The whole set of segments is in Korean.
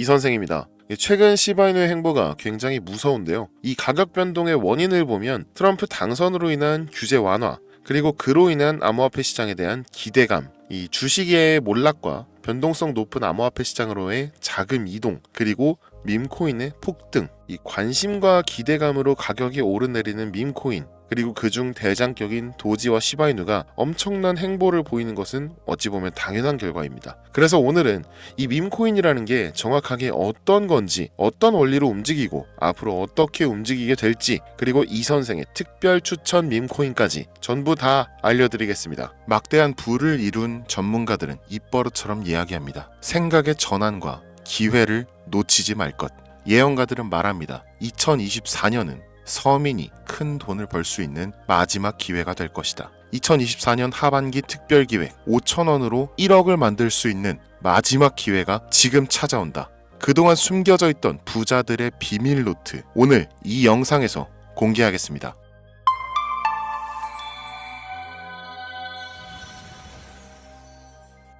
이 선생입니다. 최근 시바이누의 행보가 굉장히 무서운데요. 이 가격 변동의 원인을 보면 트럼프 당선으로 인한 규제 완화, 그리고 그로 인한 암호화폐 시장에 대한 기대감, 이 주식의 몰락과 변동성 높은 암호화폐 시장으로의 자금 이동, 그리고 밈코인의 폭등, 이 관심과 기대감으로 가격이 오르내리는 밈코인, 그리고 그중 대장격인 도지와 시바이누가 엄청난 행보를 보이는 것은 어찌 보면 당연한 결과입니다. 그래서 오늘은 이 밈코인이라는 게 정확하게 어떤 건지, 어떤 원리로 움직이고 앞으로 어떻게 움직이게 될지, 그리고 이 선생의 특별 추천 밈코인까지 전부 다 알려드리겠습니다. 막대한 부를 이룬 전문가들은 입버릇처럼 이야기합니다. 생각의 전환과 기회를 놓치지 말 것. 예언가들은 말합니다. 2024년은 서민이 큰 돈을 벌 수 있는 마지막 기회가 될 것이다. 2024년 하반기 특별기획 5,000원으로 1억을 만들 수 있는 마지막 기회가 지금 찾아온다. 그동안 숨겨져 있던 부자들의 비밀 노트, 오늘 이 영상에서 공개하겠습니다.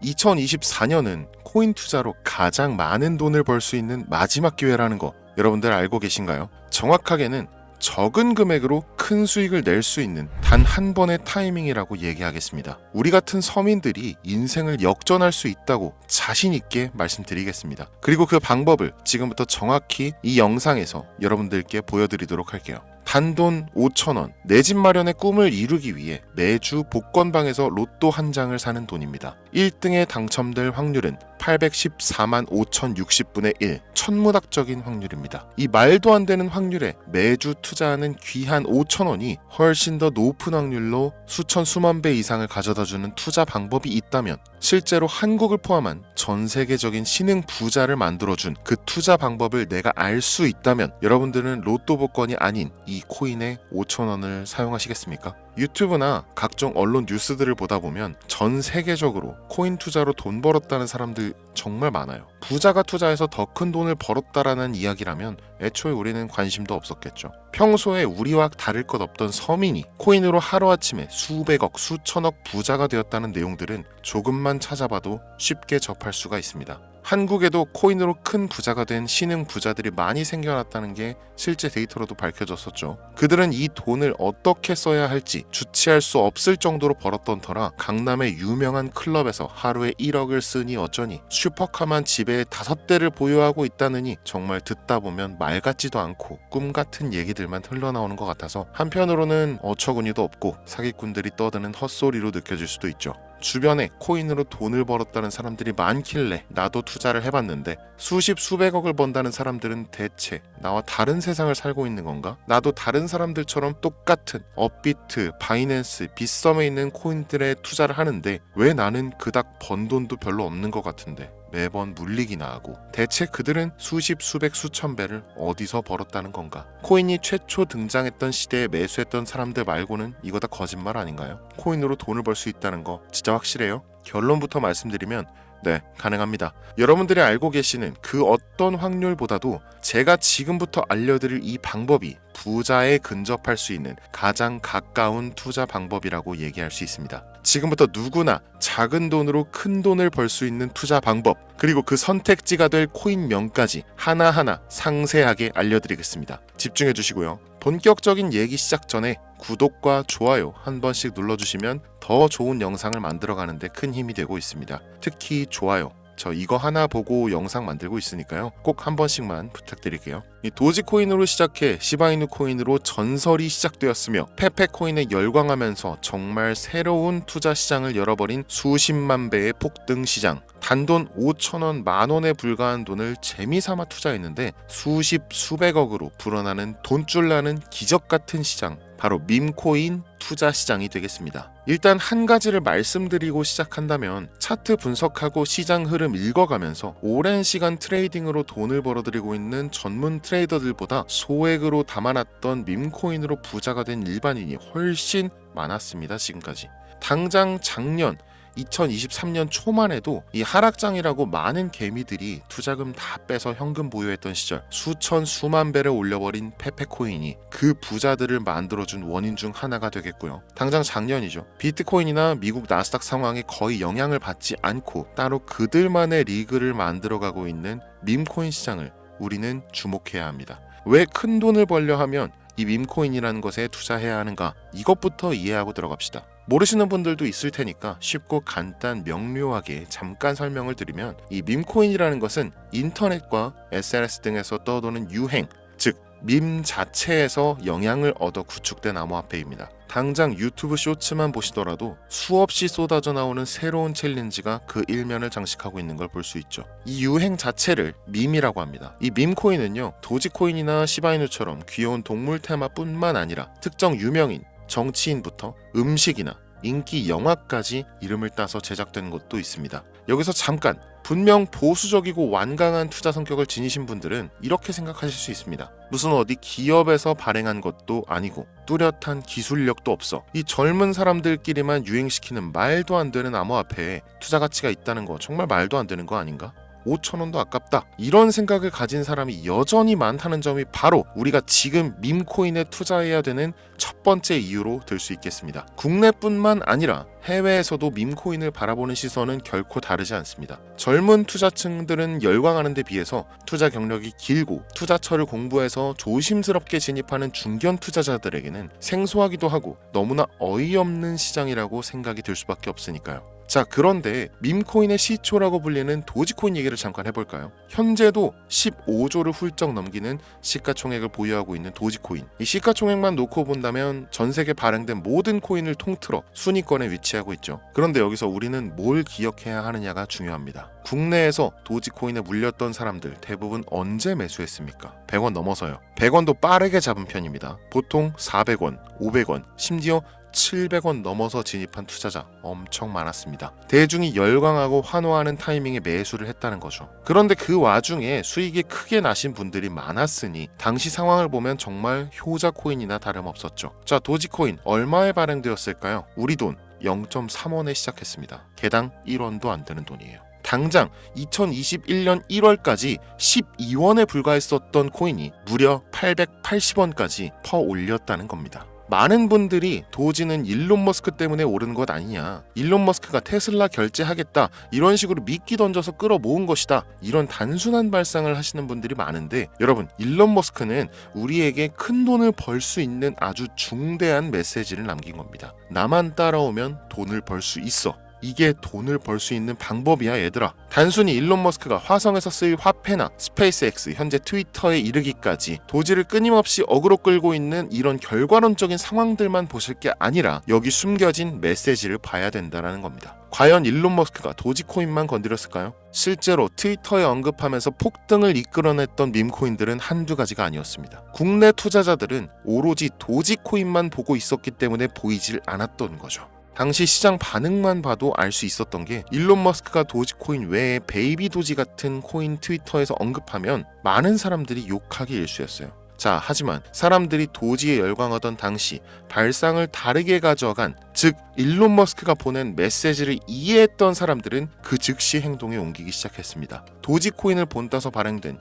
(2024년은) 코인 투자로 가장 많은 돈을 벌 수 있는 마지막 기회라는 거 여러분들 알고 계신가요? 정확하게는 적은 금액으로 큰 수익을 낼 수 있는 단 한 번의 타이밍이라고 얘기하겠습니다. 우리 같은 서민들이 인생을 역전할 수 있다고 자신 있게 말씀드리겠습니다. 그리고 그 방법을 지금부터 정확히 이 영상에서 여러분들께 보여드리도록 할게요. 단돈 5,000원, 내 집 마련의 꿈을 이루기 위해 매주 복권방에서 로또 한 장을 사는 돈입니다. 1등에 당첨될 확률은 814만 5,060분의 1, 천문학적인 확률입니다. 이 말도 안 되는 확률에 매주 투자하는 귀한 5,000원이 훨씬 더 높은 확률로 수천 수만 배 이상을 가져다주는 투자 방법이 있다면, 실제로 한국을 포함한 전 세계적인 신흥 부자를 만들어준 그 투자 방법을 내가 알 수 있다면 여러분들은 로또 복권이 아닌 이 코인의 5,000원을 사용하시겠습니까? 유튜브나 각종 언론 뉴스들을 보다 보면 전 세계적으로 코인 투자로 돈 벌었다는 사람들 정말 많아요. 부자가 투자해서 더 큰 돈을 벌었다라는 이야기라면 애초에 우리는 관심도 없었겠죠. 평소에 우리와 다를 것 없던 서민이 코인으로 하루아침에 수백억, 수천억 부자가 되었다는 내용들은 조금만 찾아봐도 쉽게 접할 수가 있습니다. 한국에도 코인으로 큰 부자가 된 신흥 부자들이 많이 생겨났다는 게 실제 데이터로도 밝혀졌었죠. 그들은 이 돈을 어떻게 써야 할지 주체할 수 없을 정도로 벌었던 터라 강남의 유명한 클럽에서 하루에 1억을 쓰니 어쩌니, 슈퍼카만 집에 5대를 보유하고 있다느니, 정말 듣다 보면 말 같지도 않고 꿈 같은 얘기들만 흘러나오는 것 같아서 한편으로는 어처구니도 없고 사기꾼들이 떠드는 헛소리로 느껴질 수도 있죠. 주변에 코인으로 돈을 벌었다는 사람들이 많길래 나도 투자를 해봤는데, 수십 수백억을 번다는 사람들은 대체 나와 다른 세상을 살고 있는 건가? 나도 다른 사람들처럼 똑같은 업비트, 바이낸스, 빗썸에 있는 코인들에 투자를 하는데 왜 나는 그닥 번 돈도 별로 없는 것 같은데 매번 물리기나 하고, 대체 그들은 수십, 수백, 수천 배를 어디서 벌었다는 건가? 코인이 최초 등장했던 시대에 매수했던 사람들 말고는 이거 다 거짓말 아닌가요? 코인으로 돈을 벌 수 있다는 거 진짜 확실해요? 결론부터 말씀드리면 네, 가능합니다. 여러분들이 알고 계시는 그 어떤 확률보다도 제가 지금부터 알려드릴 이 방법이 부자에 근접할 수 있는 가장 가까운 투자 방법이라고 얘기할 수 있습니다. 지금부터 누구나 작은 돈으로 큰 돈을 벌 수 있는 투자 방법, 그리고 그 선택지가 될 코인명까지 하나하나 상세하게 알려드리겠습니다. 집중해 주시고요. 본격적인 얘기 시작 전에 구독과 좋아요 한 번씩 눌러주시면 더 좋은 영상을 만들어가는데 큰 힘이 되고 있습니다. 특히 좋아요, 저 이거 하나 보고 영상 만들고 있으니까요, 꼭 한 번씩만 부탁드릴게요. 이 도지코인으로 시작해 시바이누 코인으로 전설이 시작되었으며 페페코인에 열광하면서 정말 새로운 투자 시장을 열어버린 수십만 배의 폭등 시장. 단돈 5,000원, 만원에 불과한 돈을 재미삼아 투자했는데 수십 수백억으로 불어나는 돈줄 나는 기적 같은 시장, 바로 밈코인 투자 시장이 되겠습니다. 일단 한 가지를 말씀드리고 시작한다면, 차트 분석하고 시장 흐름 읽어가면서 오랜 시간 트레이딩으로 돈을 벌어들이고 있는 전문 트레이더들보다 소액으로 담아놨던 밈코인으로 부자가 된 일반인이 훨씬 많았습니다. 지금까지. 당장 작년 2023년 초만 해도 이 하락장이라고 많은 개미들이 투자금 다 빼서 현금 보유했던 시절 수천 수만 배를 올려버린 페페코인이 그 부자들을 만들어준 원인 중 하나가 되겠고요. 당장 작년이죠. 비트코인이나 미국 나스닥 상황에 거의 영향을 받지 않고 따로 그들만의 리그를 만들어가고 있는 밈코인 시장을 우리는 주목해야 합니다. 왜 큰 돈을 벌려 하면 이 밈코인이라는 것에 투자해야 하는가? 이것부터 이해하고 들어갑시다. 모르시는 분들도 있을 테니까 쉽고 간단 명료하게 잠깐 설명을 드리면 이 밈코인이라는 것은 인터넷과 SNS 등에서 떠도는 유행, 즉 밈 자체에서 영향을 얻어 구축된 암호화폐입니다. 당장 유튜브 쇼츠만 보시더라도 수없이 쏟아져 나오는 새로운 챌린지가 그 일면을 장식하고 있는 걸 볼 수 있죠. 이 유행 자체를 밈이라고 합니다. 이 밈코인은요, 도지코인이나 시바이누처럼 귀여운 동물 테마뿐만 아니라 특정 유명인, 정치인부터 음식이나 인기 영화까지 이름을 따서 제작된 것도 있습니다. 여기서 잠깐, 분명 보수적이고 완강한 투자 성격을 지니신 분들은 이렇게 생각하실 수 있습니다. 무슨 어디 기업에서 발행한 것도 아니고 뚜렷한 기술력도 없어 이 젊은 사람들끼리만 유행시키는 말도 안 되는 암호화폐에 투자 가치가 있다는 거 정말 말도 안 되는 거 아닌가? 5,000원도 아깝다. 이런 생각을 가진 사람이 여전히 많다는 점이 바로 우리가 지금 밈코인에 투자해야 되는 첫 번째 이유로 들 수 있겠습니다. 국내뿐만 아니라 해외에서도 밈코인을 바라보는 시선은 결코 다르지 않습니다. 젊은 투자층들은 열광하는 데 비해서 투자 경력이 길고 투자처를 공부해서 조심스럽게 진입하는 중견 투자자들에게는 생소하기도 하고 너무나 어이없는 시장이라고 생각이 들 수밖에 없으니까요. 자, 그런데 밈코인의 시초라고 불리는 도지코인 얘기를 잠깐 해볼까요? 현재도 15조를 훌쩍 넘기는 시가총액을 보유하고 있는 도지코인. 이 시가총액만 놓고 본다면 전 세계 발행된 모든 코인을 통틀어 순위권에 위치하고 있죠. 그런데 여기서 우리는 뭘 기억해야 하느냐가 중요합니다. 국내에서 도지코인에 물렸던 사람들 대부분 언제 매수했습니까? 100원 넘어서요. 100원도 빠르게 잡은 편입니다. 보통 400원, 500원, 심지어 700원 넘어서 진입한 투자자 엄청 많았습니다. 대중이 열광하고 환호하는 타이밍에 매수를 했다는 거죠. 그런데 그 와중에 수익이 크게 나신 분들이 많았으니 당시 상황을 보면 정말 효자 코인이나 다름없었죠. 자, 도지코인 얼마에 발행되었을까요? 우리 돈 0.3원에 시작했습니다. 개당 1원도 안 되는 돈이에요. 당장 2021년 1월까지 12원에 불과했었던 코인이 무려 880원까지 퍼 올렸다는 겁니다. 많은 분들이 도지는 일론 머스크 때문에 오른 것 아니냐, 일론 머스크가 테슬라 결제하겠다 이런 식으로 미끼 던져서 끌어모은 것이다, 이런 단순한 발상을 하시는 분들이 많은데, 여러분, 일론 머스크는 우리에게 큰 돈을 벌 수 있는 아주 중대한 메시지를 남긴 겁니다. 나만 따라오면 돈을 벌 수 있어. 이게 돈을 벌 수 있는 방법이야, 얘들아. 단순히 일론 머스크가 화성에서 쓸 화폐나 스페이스X, 현재 트위터에 이르기까지 도지를 끊임없이 어그로 끌고 있는 이런 결과론적인 상황들만 보실 게 아니라 여기 숨겨진 메시지를 봐야 된다는 겁니다. 과연 일론 머스크가 도지코인만 건드렸을까요? 실제로 트위터에 언급하면서 폭등을 이끌어냈던 밈코인들은 한두 가지가 아니었습니다. 국내 투자자들은 오로지 도지코인만 보고 있었기 때문에 보이질 않았던 거죠. 당시 시장 반응만 봐도 알 수 있었던 게, 일론 머스크가 도지코인 외에 베이비 도지 같은 코인 트위터에서 언급하면 많은 사람들이 욕하기 일쑤였어요. 자, 하지만 사람들이 도지에 열광하던 당시 발상을 다르게 가져간, 즉 일론 머스크가 보낸 메시지를 이해했던 사람들은 그 즉시 행동에 옮기기 시작했습니다. 도지코인을 본따서 발행된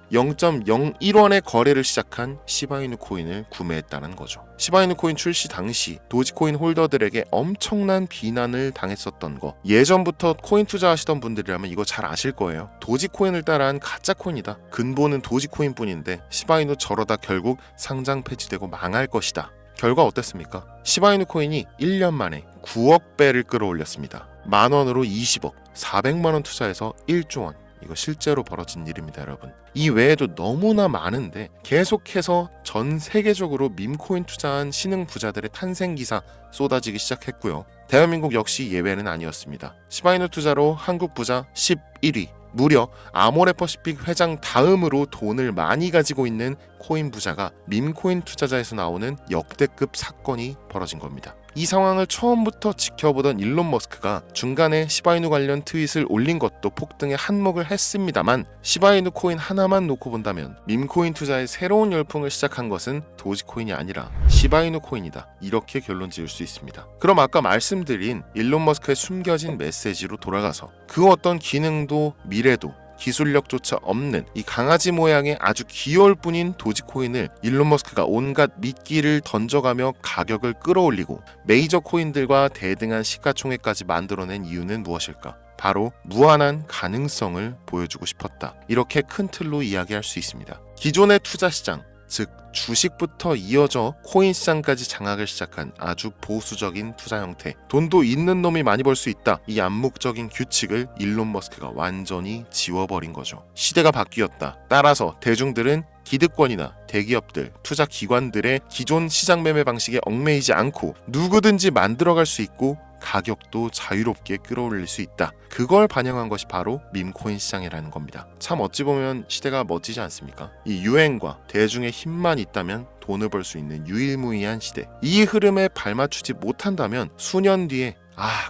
0.01원의 거래를 시작한 시바이누 코인을 구매했다는 거죠. 시바이누 코인 출시 당시 도지코인 홀더들에게 엄청난 비난을 당했었던 거, 예전부터 코인 투자하시던 분들이라면 이거 잘 아실 거예요. 도지코인을 따라한 가짜 코인이다. 근본은 도지코인 뿐인데 시바이누 저러다 결국 상장 폐지되고 망할 것이다. 결과 어땠습니까? 시바이누 코인이 1년 만에 9억 배를 끌어올렸습니다. 만원으로 20억, 400만원 투자해서 1조 원. 이거 실제로 벌어진 일입니다, 여러분. 이 외에도 너무나 많은데 계속해서 전 세계적으로 밈코인 투자한 신흥 부자들의 탄생 기사 쏟아지기 시작했고요. 대한민국 역시 예외는 아니었습니다. 시바이누 투자로 한국 부자 11위, 무려 아모레퍼시픽 회장 다음으로 돈을 많이 가지고 있는 코인 부자가 밈코인 투자자에서 나오는 역대급 사건이 벌어진 겁니다. 이 상황을 처음부터 지켜보던 일론 머스크가 중간에 시바이누 관련 트윗을 올린 것도 폭등에 한몫을 했습니다만, 시바이누 코인 하나만 놓고 본다면 밈코인 투자의 새로운 열풍을 시작한 것은 도지코인이 아니라 시바이누 코인이다, 이렇게 결론 지을 수 있습니다. 그럼 아까 말씀드린 일론 머스크의 숨겨진 메시지로 돌아가서 그 어떤 기능도 미래도 기술력조차 없는 이 강아지 모양의 아주 귀여울 뿐인 도지코인을 일론 머스크가 온갖 미끼를 던져가며 가격을 끌어올리고 메이저 코인들과 대등한 시가총액까지 만들어낸 이유는 무엇일까? 바로 무한한 가능성을 보여주고 싶었다, 이렇게 큰 틀로 이야기할 수 있습니다. 기존의 투자 시장, 즉 주식부터 이어져 코인 시장까지 장악을 시작한 아주 보수적인 투자 형태, 돈도 있는 놈이 많이 벌 수 있다, 이 암묵적인 규칙을 일론 머스크가 완전히 지워버린 거죠. 시대가 바뀌었다. 따라서 대중들은 기득권이나 대기업들, 투자 기관들의 기존 시장 매매 방식에 얽매이지 않고 누구든지 만들어갈 수 있고 가격도 자유롭게 끌어올릴 수 있다. 그걸 반영한 것이 바로 밈코인 시장이라는 겁니다. 참 어찌 보면 시대가 멋지지 않습니까? 이 유행과 대중의 힘만 있다면 돈을 벌 수 있는 유일무이한 시대. 이 흐름에 발맞추지 못한다면 수년 뒤에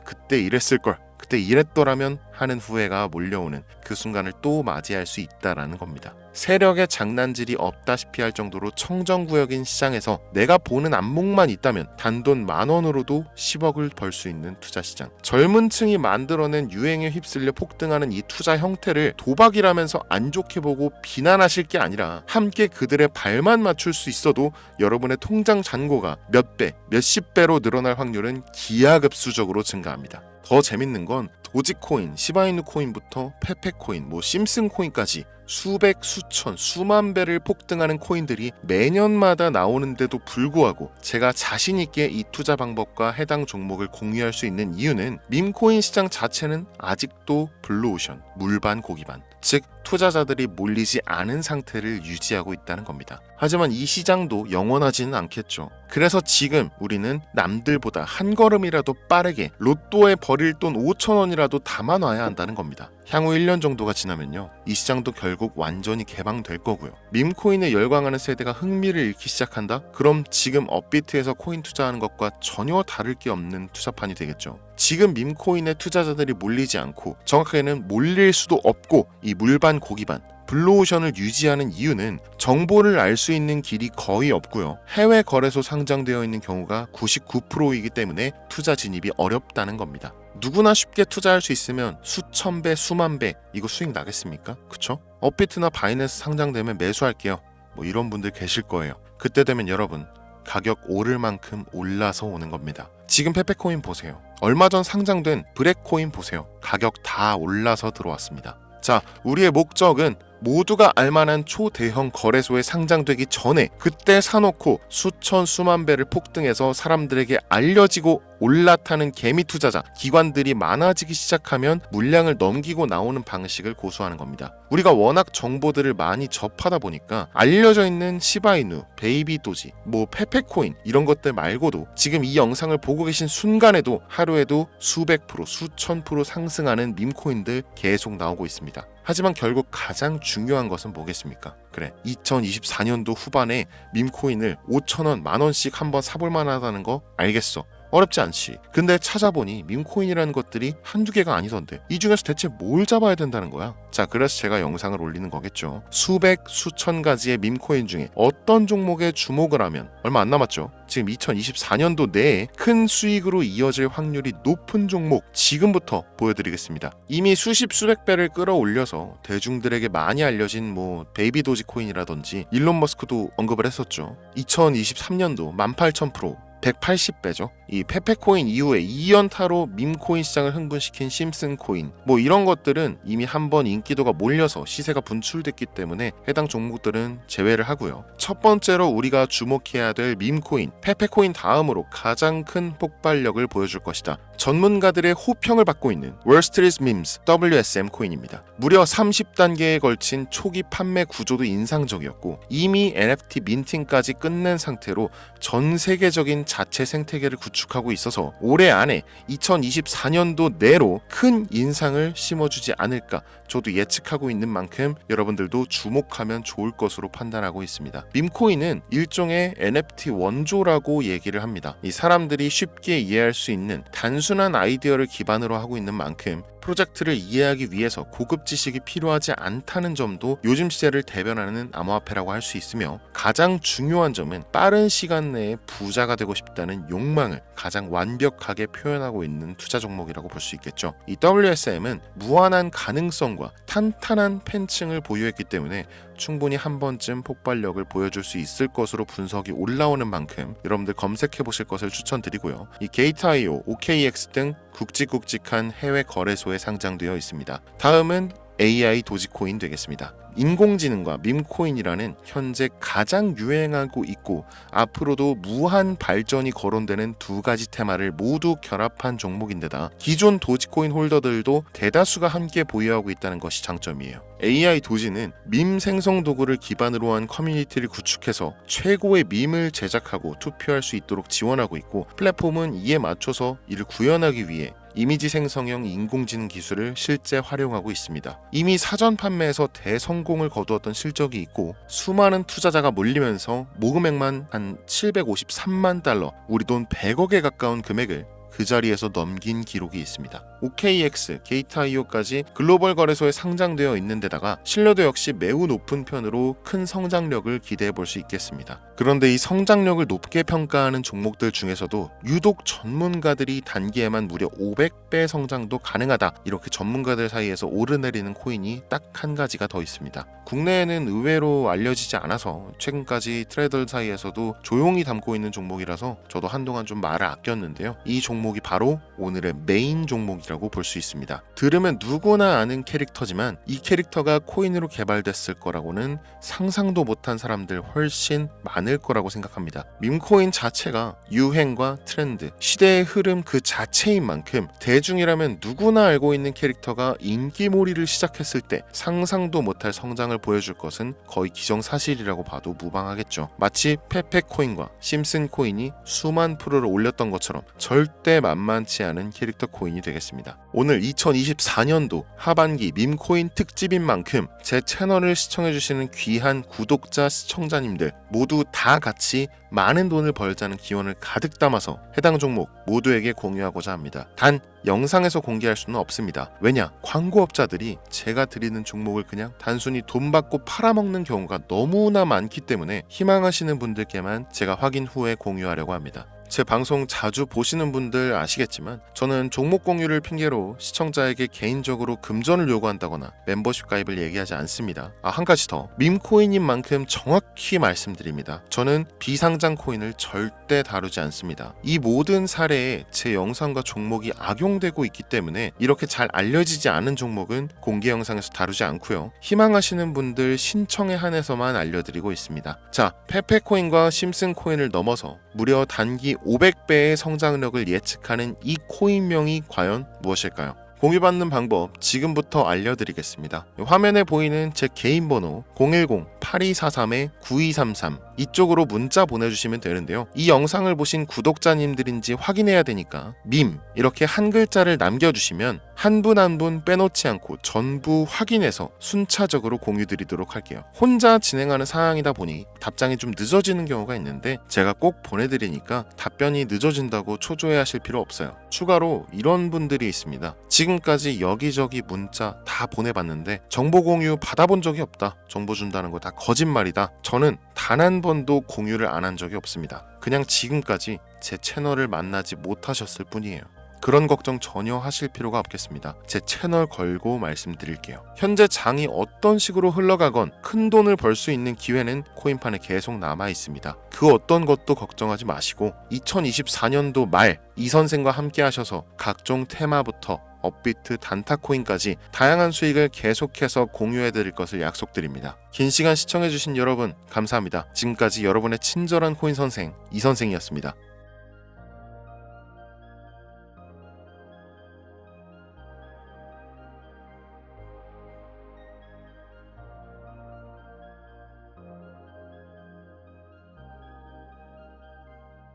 그때 이랬을걸, 그때 이랬더라면 하는 후회가 몰려오는 그 순간을 또 맞이할 수 있다라는 겁니다. 세력의 장난질이 없다시피 할 정도로 청정구역인 시장에서 내가 보는 안목만 있다면 단돈 10,000원으로도 10억을 벌 수 있는 투자 시장. 젊은 층이 만들어낸 유행에 휩쓸려 폭등하는 이 투자 형태를 도박이라면서 안 좋게 보고 비난하실 게 아니라 함께 그들의 발만 맞출 수 있어도 여러분의 통장 잔고가 몇 배, 몇십 배로 늘어날 확률은 기하급수적으로 증가합니다. 더 재밌는 건 도지코인, 시바이누 코인부터 페페코인, 심슨 코인까지 수백, 수천, 수만 배를 폭등하는 코인들이 매년마다 나오는데도 불구하고 제가 자신 있게 이 투자 방법과 해당 종목을 공유할 수 있는 이유는 밈코인 시장 자체는 아직도 블루오션, 물반 고기반, 즉 투자자들이 몰리지 않은 상태를 유지하고 있다는 겁니다. 하지만 이 시장도 영원하지는 않겠죠. 그래서 지금 우리는 남들보다 한 걸음이라도 빠르게 로또에 버릴 돈 5,000원이라도 담아놔야 한다는 겁니다. 향후 1년 정도가 지나면요, 이 시장도 결국 완전히 개방될 거고요. 밈코인에 열광하는 세대가 흥미를 잃기 시작한다? 그럼 지금 업비트에서 코인 투자하는 것과 전혀 다를 게 없는 투자판이 되겠죠. 지금 밈코인에 투자자들이 몰리지 않고, 정확하게는 몰릴 수도 없고, 이 물반 고기반 블루오션을 유지하는 이유는 정보를 알 수 있는 길이 거의 없고요. 해외 거래소 상장되어 있는 경우가 99%이기 때문에 투자 진입이 어렵다는 겁니다. 누구나 쉽게 투자할 수 있으면 수천 배, 수만 배 이거 수익 나겠습니까? 그쵸? 업비트나 바이낸스 상장되면 매수할게요, 이런 분들 계실 거예요. 그때 되면 여러분, 가격 오를 만큼 올라서 오는 겁니다. 지금 페페코인 보세요. 얼마 전 상장된 브렉코인 보세요. 가격 다 올라서 들어왔습니다. 자, 우리의 목적은 모두가 알만한 초대형 거래소에 상장되기 전에 그때 사놓고 수천 수만 배를 폭등해서 사람들에게 알려지고 올라타는 개미 투자자, 기관들이 많아지기 시작하면 물량을 넘기고 나오는 방식을 고수하는 겁니다. 우리가 워낙 정보들을 많이 접하다 보니까 알려져 있는 시바이누, 베이비도지, 페페코인 이런 것들 말고도 지금 이 영상을 보고 계신 순간에도 하루에도 수백 프로, 수천 프로 상승하는 밈코인들 계속 나오고 있습니다. 하지만 결국 가장 중요한 것은 뭐겠습니까? 그래, 2024년도 후반에 밈코인을 5,000원, 10,000원씩 한번 사볼 만하다는 거 알겠어. 어렵지 않지. 근데 찾아보니 밈코인이라는 것들이 한두 개가 아니던데 이 중에서 대체 뭘 잡아야 된다는 거야? 자, 그래서 제가 영상을 올리는 거겠죠. 수백, 수천 가지의 밈코인 중에 어떤 종목에 주목을 하면, 얼마 안 남았죠. 지금 2024년도 내에 큰 수익으로 이어질 확률이 높은 종목 지금부터 보여드리겠습니다. 이미 수십 수백 배를 끌어올려서 대중들에게 많이 알려진 베이비 도지코인이라든지 일론 머스크도 언급을 했었죠. 2023년도 18,000%, 180배죠. 이 페페코인 이후에 2연타로 밈코인 시장을 흥분시킨 심슨코인, 이런 것들은 이미 한번 인기도가 몰려서 시세가 분출됐기 때문에 해당 종목들은 제외를 하고요. 첫 번째로 우리가 주목해야 될 밈코인, 페페코인 다음으로 가장 큰 폭발력을 보여줄 것이다. 전문가들의 호평을 받고 있는 월스트리트 밈스 WSM 코인입니다. 무려 30단계에 걸친 초기 판매 구조도 인상적이었고 이미 NFT 민팅까지 끝낸 상태로 전 세계적인 자체 생태계를 구축하고 있어서 올해 안에 2024년도 내로 큰 인상을 심어주지 않을까 저도 예측하고 있는 만큼 여러분들도 주목하면 좋을 것으로 판단하고 있습니다. 밈코인은 일종의 NFT 원조라고 얘기를 합니다. 이 사람들이 쉽게 이해할 수 있는 단순한 아이디어를 기반으로 하고 있는 만큼 프로젝트를 이해하기 위해서 고급 지식이 필요하지 않다는 점도 요즘 시대를 대변하는 암호화폐라고 할 수 있으며 가장 중요한 점은 빠른 시간 내에 부자가 되고 싶다는 욕망을 가장 완벽하게 표현하고 있는 투자 종목이라고 볼 수 있겠죠. 이 WSM은 무한한 가능성과 탄탄한 팬층을 보유했기 때문에 충분히 한 번쯤 폭발력을 보여줄 수 있을 것으로 분석이 올라오는 만큼 여러분들 검색해 보실 것을 추천드리고요. 이 게이트.io, OKX 등 굵직굵직한 해외 거래소에 상장되어 있습니다. 다음은 AI 도지코인 되겠습니다. 인공지능과 밈코인이라는 현재 가장 유행하고 있고 앞으로도 무한 발전이 거론되는 두 가지 테마를 모두 결합한 종목인데다 기존 도지코인 홀더들도 대다수가 함께 보유하고 있다는 것이 장점이에요. AI 도지는 밈 생성 도구를 기반으로 한 커뮤니티를 구축해서 최고의 밈을 제작하고 투표할 수 있도록 지원하고 있고 플랫폼은 이에 맞춰서 이를 구현하기 위해 이미지 생성형 인공지능 기술을 실제 활용하고 있습니다. 이미 사전 판매에서 대성공을 거두었던 실적이 있고 수많은 투자자가 몰리면서 모금액만 한 753만 달러, 우리 돈 100억에 가까운 금액을 그 자리에서 넘긴 기록이 있습니다. OKX, 게이트.io까지 글로벌 거래소에 상장되어 있는 데다가 신뢰도 역시 매우 높은 편으로 큰 성장력을 기대해 볼 수 있겠습니다. 그런데 이 성장력을 높게 평가하는 종목들 중에서도 유독 전문가들이 단기에만 무려 500배 성장도 가능하다, 이렇게 전문가들 사이에서 오르내리는 코인이 딱 한 가지가 더 있습니다. 국내에는 의외로 알려지지 않아서 최근까지 트레이더 사이에서도 조용히 담고 있는 종목이라서 저도 한동안 좀 말을 아꼈는데요. 이 종목이 바로 오늘의 메인 종목이라고 볼 수 있습니다. 들으면 누구나 아는 캐릭터지만 이 캐릭터가 코인으로 개발됐을 거라고는 상상도 못한 사람들 훨씬 많을 거라고 생각합니다. 밈코인 자체가 유행과 트렌드, 시대의 흐름 그 자체인 만큼 대중이라면 누구나 알고 있는 캐릭터가 인기몰이를 시작했을 때 상상도 못할 성장을 보여줄 것은 거의 기정사실이라고 봐도 무방하겠죠. 마치 페페코인과 심슨코인이 수만 프로를 올렸던 것처럼 절대 만만치 않은 캐릭터 코인이 되겠습니다. 오늘 2024년도 하반기 밈코인 특집인 만큼 제 채널을 시청해주시는 귀한 구독자, 시청자님들 모두 다 같이 많은 돈을 벌자는 기원을 가득 담아서 해당 종목 모두에게 공유하고자 합니다. 단 영상에서 공개할 수는 없습니다. 왜냐? 광고업자들이 제가 드리는 종목을 그냥 단순히 돈 받고 팔아먹는 경우가 너무나 많기 때문에 희망하시는 분들께만 제가 확인 후에 공유하려고 합니다. 제 방송 자주 보시는 분들 아시겠지만 저는 종목 공유를 핑계로 시청자에게 개인적으로 금전을 요구한다거나 멤버십 가입을 얘기하지 않습니다. 한 가지 더, 밈코인인 만큼 정확히 말씀드립니다. 저는 비상장 코인을 절대 다루지 않습니다. 이 모든 사례에 제 영상과 종목이 악용되고 있기 때문에 이렇게 잘 알려지지 않은 종목은 공개 영상에서 다루지 않고요. 희망하시는 분들 신청에 한해서만 알려드리고 있습니다. 자, 페페코인과 심슨코인을 넘어서 무려 단기 500배의 성장력을 예측하는 이 코인명이 과연 무엇일까요? 공유받는 방법 지금부터 알려드리겠습니다. 화면에 보이는 제 개인 번호 010-8243-9233 이쪽으로 문자 보내주시면 되는데요. 이 영상을 보신 구독자님들인지 확인해야 되니까 밈 이렇게 한 글자를 남겨주시면 한 분 한 분 빼놓지 않고 전부 확인해서 순차적으로 공유드리도록 할게요. 혼자 진행하는 상황이다 보니 답장이 좀 늦어지는 경우가 있는데 제가 꼭 보내드리니까 답변이 늦어진다고 초조해하실 필요 없어요. 추가로 이런 분들이 있습니다. 지금까지 여기저기 문자 다 보내봤는데 정보 공유 받아본 적이 없다. 정보 준다는 거 다 거짓말이다. 저는 단 한 번도 공유를 안 한 적이 없습니다. 그냥 지금까지 제 채널을 만나지 못하셨을 뿐이에요. 그런 걱정 전혀 하실 필요가 없겠습니다. 제 채널 걸고 말씀드릴게요. 현재 장이 어떤 식으로 흘러가건 큰 돈을 벌 수 있는 기회는 코인판에 계속 남아 있습니다. 그 어떤 것도 걱정하지 마시고 2024년도 말 이 선생과 함께 하셔서 각종 테마부터 업비트, 단타코인까지 다양한 수익을 계속해서 공유해드릴 것을 약속드립니다. 긴 시간 시청해주신 여러분 감사합니다. 지금까지 여러분의 친절한 코인 선생 이선생이었습니다.